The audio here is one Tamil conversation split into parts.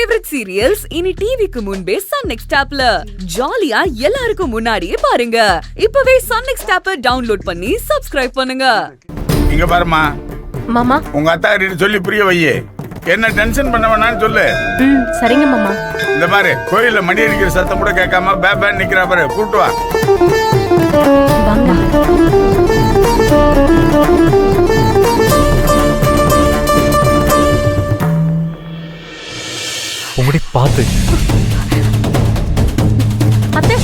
ஃபேவரட் சீரியல்ஸ் இனி டிவிக்கு முன்பே சன் நெக்ஸ்ட் ஆப்ல ஜாலியா எல்லாருக்கும் முன்னாடியே பாருங்க. இப்பவே சன் நெக்ஸ்ட் ஆப்பை டவுன்லோட் பண்ணி சப்ஸ்கிரைப் பண்ணுங்க. இங்க பாருமா மாமா, உங்க அத்தா கிட்ட சொல்லி புரிய வையே. என்ன டென்ஷன் பண்ண வேணாம்னு சொல்லு. சரிங்க மாமா. இந்த மாதிரி கோயில்ல மணி அடிக்கிற சத்தம் கூட கேட்காம பேபேன்னு நிக்கிற பாரு, கூட்டு வா. உங்கடி பாத்து அத்தை.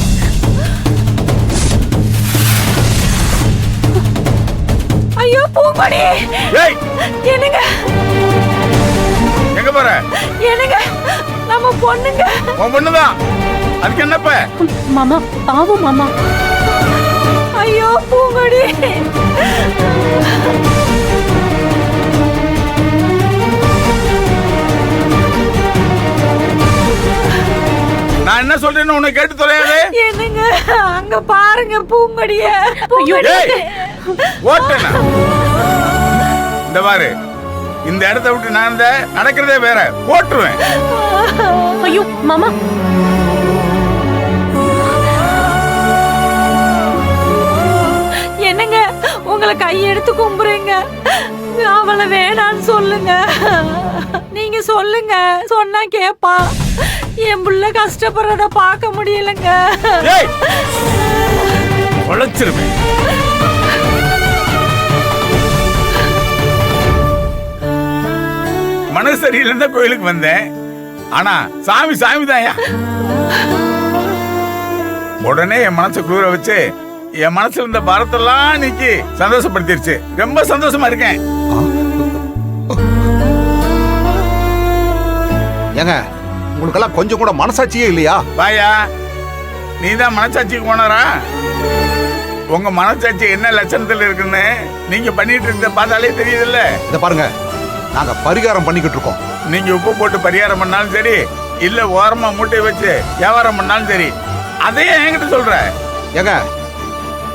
ஐயோ பூங்கொடி, ஏய் என்னங்க எங்க போற? என்னங்க நம்ம பொண்ணுங்க. உன் பொண்ணுதான், அதுக்கு என்னப்ப? மாமா பாவம் மாமா. ஐயோ பூங்கொடி, நான் என்ன சொல்றேன்னு உன்னை கேட்டு தொலையாது. என்னங்க அங்க பாருங்க பூங்கொடிய. ஓட்டனா இந்த பாரு, இந்த இடத்தை விட்டு நான் நடக்கிறதே வேற, போட்டுருவேன். ஐயோ மாமா. என்னங்க உங்களை கையெடுத்து கும்புறீங்க, அவளை வேணான்னு சொல்லுங்க. நீங்க சொல்லுங்க, சொன்னா கேப்பா. என் புள்ள கஷ்டப்படுறத பார்க்க முடியலங்க. உழைச்சிருவேன். மனசு சரியில்லை கோயிலுக்கு வந்தேன், ஆனா சாமி சாமி தான்யா. உடனே என் மனசை குளிர வச்சு என் மனசுல இருந்த பாரத்தெல்லாம் நீக்கி சந்தோஷப்படுத்திருச்சு. ரொம்ப சந்தோஷமா இருக்கேன். ஏங்க, உங்களுக்கெல்லாம் கொஞ்சம் கூட மனசாட்சியே இல்லையா? வாயா, நீ தான் மனசாட்சிக்கு போனாரா? உங்க மனசாட்சி என்ன லட்சணத்துல இருக்குன்னு நீங்க பண்ணிட்டு இருந்த பார்த்தாலே தெரியுதுல்ல. இத பாருங்க, நாங்க பரிகாரம் பண்ணிக்கிட்டு இருக்கோம். நீங்க உப்பு போட்டு பரிகாரம் பண்ணாலும் சரி, இல்ல ஓரமா மூட்டை வச்சு வியாபாரம் பண்ணாலும் சரி, அதையே என்கிட்ட சொல்ற. ஏங்க,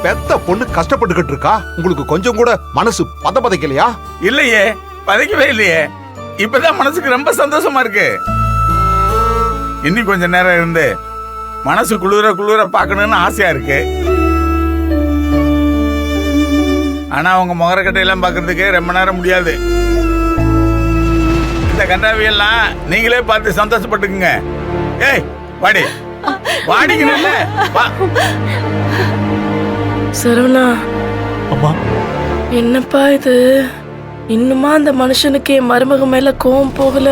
பெத்த பொண்ணு கஷ்டப்பட்டுக்கிட்டு இருக்கா, உங்களுக்கு கொஞ்சம் கூட மனசு பதைக்கலையா? இல்லையே, பதைக்கவே இல்லையே. இப்பதான் மனசுக்கு ரொம்ப சந்தோஷமா இருக்கு. இன்னும் கொஞ்ச நேரம் இருந்து மனசு குளிர குளிர பார்க்கணும்னு ஆசையா இருக்கு. ஆனா உங்க முகரக்கட்டையெல்லாம் பார்க்கறதுக்கு ரொம்ப நேரம் முடியாது. இந்த கண்டாவியெல்லாம் நீங்களே பார்த்து சந்தோஷப்பட்டுக்குங்க. ஏய் வாடி, வாடிக்கணும்ல வா. சரவணா, அம்மா, என்னப்பா இது? இன்னுமா அந்த மனுஷனுக்கு என் மருமக மேல கோவம் போகல?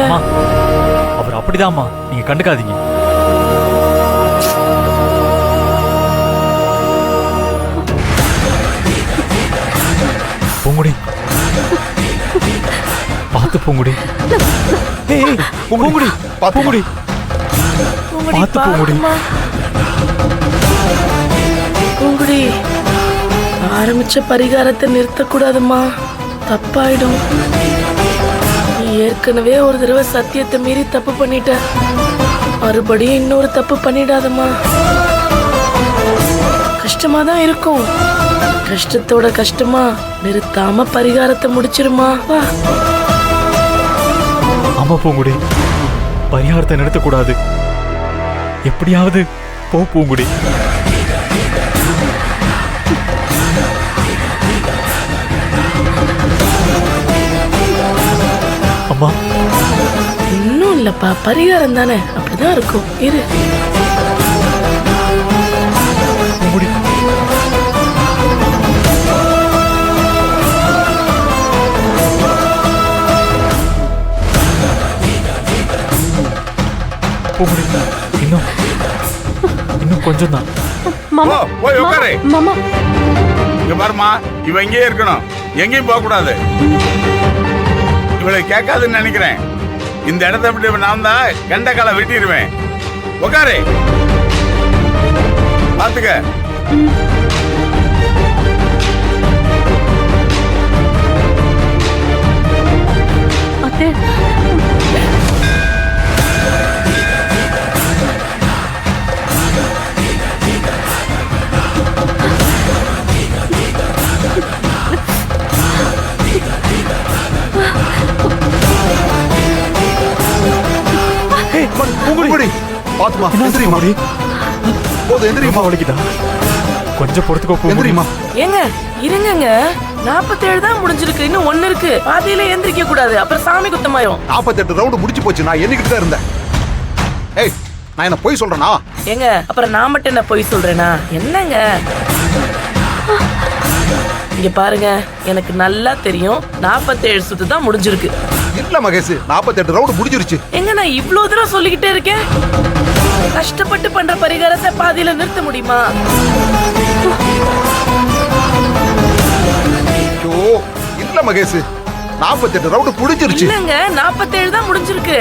அவர் அப்படிதான்மா, நீங்க கண்டுக்காதீங்க. பூங்குடி, பார்த்து பூங்குடி. ஏய் பூங்குடி, பூங்குடி, பார்த்து பூங்குடி. பூங்குடி, ஆரம்பிச்ச பரிகாரத்தை நிறுத்தக்கூடாதுமா, தப்பாயிடும். நீ ஏற்கனவே ஒரு தடவை சத்தியத்தை மீறி தப்பு பண்ணிட்ட, மறுபடியும் இன்னொரு தப்பு பண்ணிடாதம்மா. கஷ்டமா தான் இருக்கும், கஷ்டத்தோட கஷ்டமா நிறுத்தாம பரிகாரத்தை முடிச்சிருமா. வா. ஆமா பூங்குடி, பரிகாரத்தை நிறுத்தக்கூடாது. எப்படியாவது போ பூங்குடி. அம்மா, இன்னும் இல்லப்பா, பரிகாரம் தானே, அப்படிதான் இருக்கும். இரு. பூங்குடி, பூங்குடி, இன்னும் கொஞ்சம் தான். மாமா, போய் உட்காரு. மாமா. இங்க பாருமா, இவ இங்கே இருக்கணும், எங்கேயும் போக கூடாது. இவளை கேட்காதுன்னு நினைக்கிறேன். இந்த இடத்த விட்டு நான் தான் கண்ட காலை வெட்டிடுவேன். உட்காரு, பாத்துக்க. அத்தை, பூங்குடி பாத்துமா என்ன எந்திரிமா பூங்குடி போதும் எந்திரிமா அம்மா வலிக்குதா கொஞ்சம் பொறுத்துக்கோ பூங்குடி எந்திரிமா ஏங்க இருங்கங்க 47 தான் முடிஞ்சிருக்கு இன்னும் 1 இருக்கு பாதியில எந்திரிக்க கூடாது அப்புறம் சாமி குத்தமாயிரும் 48 ரவுண்ட் முடிச்சு போச்சு நான் எண்ணிக்கிட்டு தான் இருந்தேன் ஏய் நான் என்ன போய் சொல்றேனா ஏங்க அப்புறம் நான் மட்டும் என்ன பொய் சொல்றேனா என்னங்க இங்க பாருங்க எனக்கு நல்லா தெரியும் 47 சுத்து தான் முடிஞ்சிருக்கு இல்ல மகேஷ் 48 ரவுண்ட் முடிஞ்சிருச்சு எங்க நான் இவ்ளோ தூரம் சொல்லிக்கிட்டே இருக்கேன் கஷ்டப்பட்டு பண்ற பரிகாரத்தை பாதியில நிறுத்த முடியுமா ஐயோ இல்ல மகேஷ் 48 ரவுண்ட் முடிஞ்சிருச்சு இல்லங்க 47 தான் முடிஞ்சிருக்கு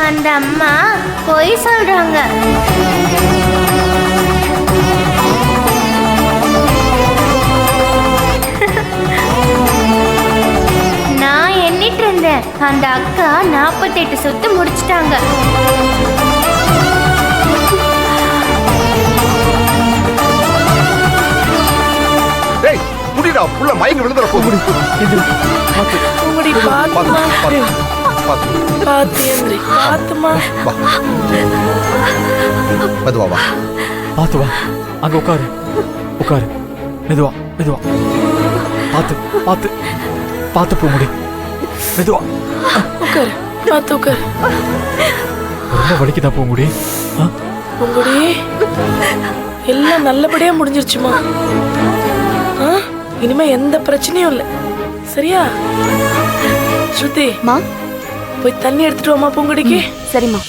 அந்த அம்மா பொய் சொல்றாங்க. நான் எண்ணிட்டு இருந்தேன் அந்த அக்கா 48 சுத்து முடிச்சிட்டாங்க. டேய் புடிடா புள்ள மயங்கி விழுந்துற பூங்குடி உங்களுடைய பாத்துமா பாத்து எந்திரி பாத்துமா வா மெதுவா வா பார்த்து வா அங்க உட்காரு உட்காரு மெதுவா மெதுவா பார்த்து பார்த்து பார்த்து பூங்குடி மெதுவா உட்காரு பாத்து உட்காரு ரொம்ப வலிக்குதா பூங்குடி ஆ? உங்களுடைய எல்லாம் நல்லபடியா முடிஞ்சிருச்சுமா இனிமே எந்த பிரச்சனையும் இல்லை சரியா ஸ்ருதி மா போய் தண்ணி எடுத்துட்டு வாமா பூங்குடிக்கு சரிம்மா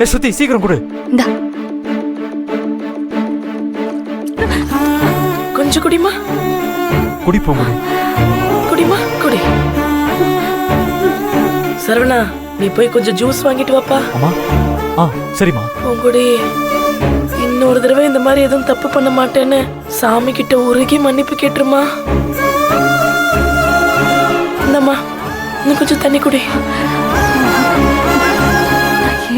ஏ ஸ்ருதி சீக்கிரம் கொடு இந்தா கொஞ்சம் குடிமா குடி பூங்குடி குடிமா குடி சரவணா நீ போய் கொஞ்சம் ஜூஸ் வாங்கிட்டு வாப்பா அம்மா ஆ சரிம்மா பூங்குடி இன்னொரு தடவை இந்த மாதிரி எதுவும் தப்பு பண்ண மாட்டேன்னு சாமி கிட்ட உருகி மன்னிப்பு கேட்டுருமா இந்தம்மா இன்னும் கொஞ்சம் தண்ணி குடி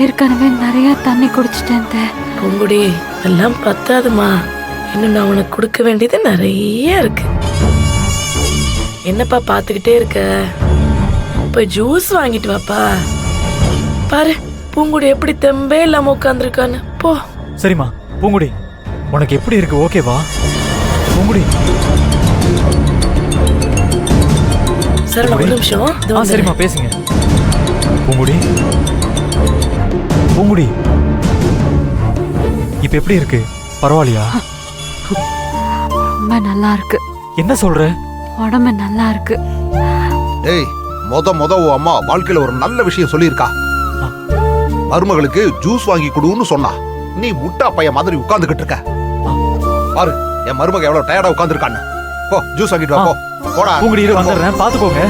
ஏற்கனவே நிறைய தண்ணி குடிச்சிட்டேன் பூங்குடி எல்லாம் பத்தாதுமா இன்னும் நான் உனக்கு கொடுக்க வேண்டியது நிறைய இருக்கு என்னப்பா பாத்துக்கிட்டே இருக்க போய் ஜூஸ் வாங்கிட்டு வாப்பா பாரு பூங்குடி எப்படி தெம்பே இல்லாம உட்காந்துருக்கான்னு போ சரிம்மா பூங்குடி உனக்கு எப்படி இருக்கு ஓகேவா பூங்குடி சரவணா ஒரு நிமிஷம் இதோ ஆ வந்துடுறேன். சரிம்மா பேசுங்க பூங்குடி பூங்குடி இப்ப எப்படி இருக்கு பரவாயில்லையா ரொம்ப நல்லா இருக்கு என்ன சொல்ற உடம்பு நல்லா இருக்கு டேய் முத உன் அம்மா வாழ்க்கையில ஒரு நல்ல விஷயம் சொல்லியிருக்கா மருமகளுக்கு ஜூஸ் வாங்கி கொடுன்னு சொன்னா நீ முட்டா பையன் மாதிரி உட்கார்ந்துகிட்டு இருக்க பாரு என் மருமக எவ்வளவு டயர்டா உட்கார்ந்துருக்கான்னு போ ஜூஸ் வாங்கிட்டு வா போ போடா பூங்குடி இரு வந்துடுறேன் பாத்துக்கோங்க